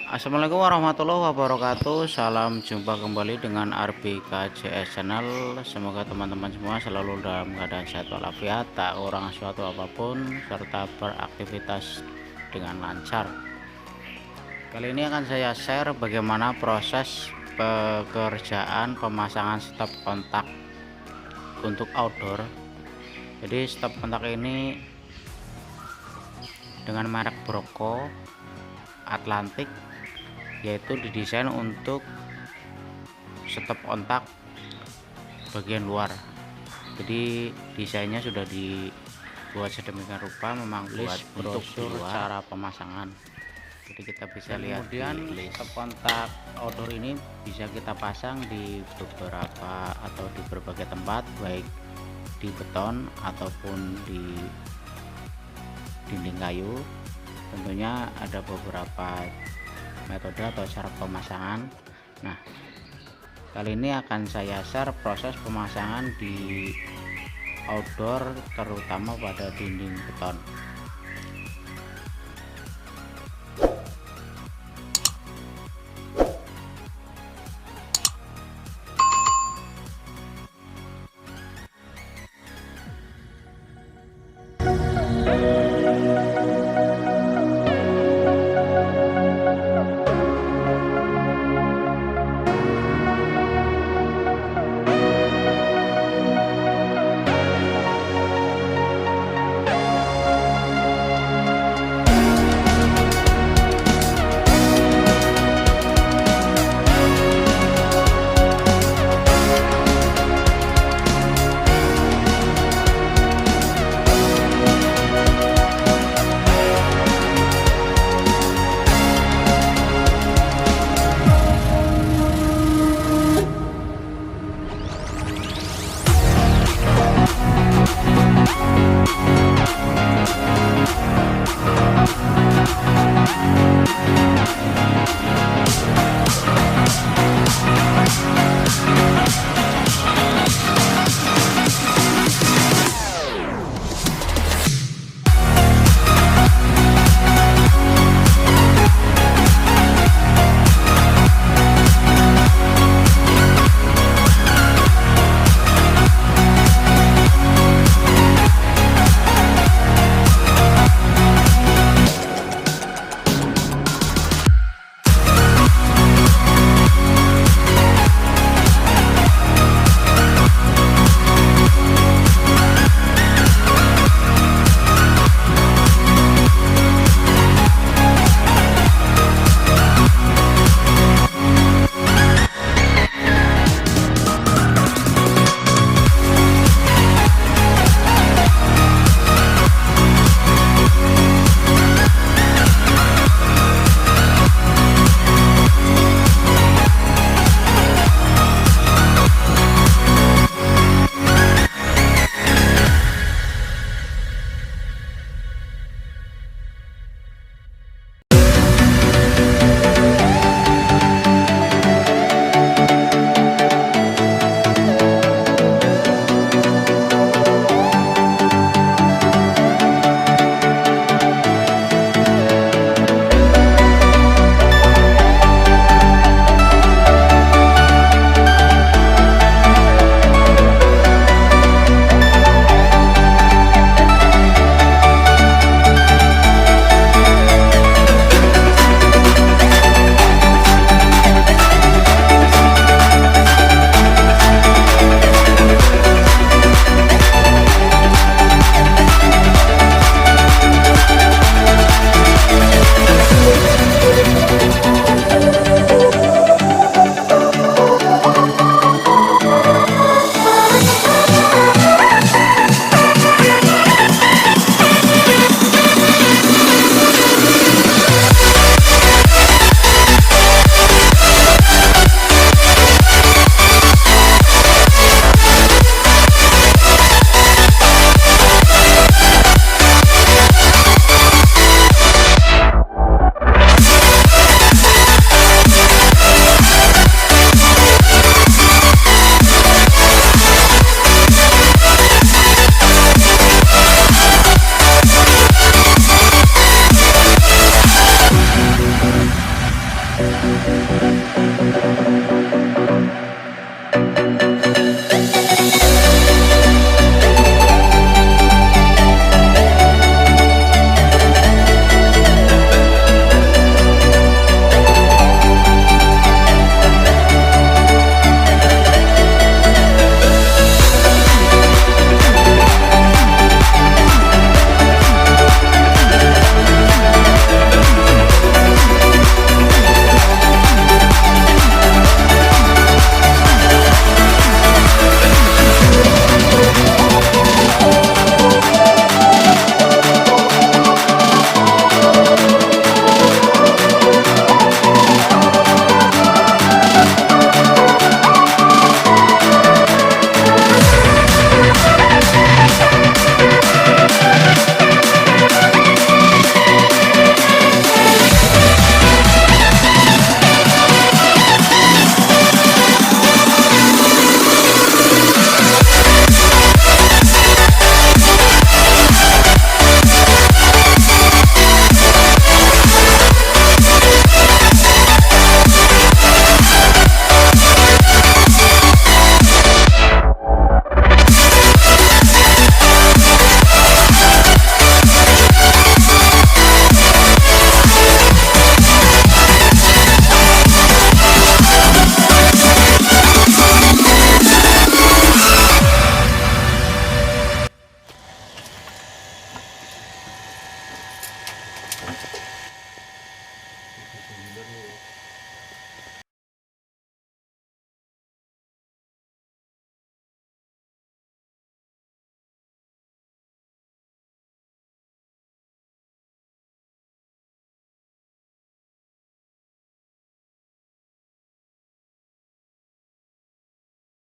Assalamualaikum warahmatullahi wabarakatuh. Salam jumpa kembali dengan RBKJS Channel. Semoga teman-teman semua selalu dalam keadaan sehat walafiat, tak kurang suatu apapun, serta beraktivitas dengan lancar. Kali ini akan saya share bagaimana proses pekerjaan pemasangan stop kontak untuk outdoor. Jadi stop kontak ini dengan merek Broko Atlantik, yaitu didesain untuk stop kontak bagian luar. Jadi desainnya sudah dibuat sedemikian rupa, memang buat brosur cara pemasangan. Jadi kita bisa lihat. Kemudian stop kontak outdoor ini bisa kita pasang di beberapa atau di berbagai tempat, baik di beton ataupun di dinding kayu. Tentunya ada beberapa metode atau cara pemasangan. Nah, kali ini akan saya share proses pemasangan di outdoor, terutama pada dinding beton.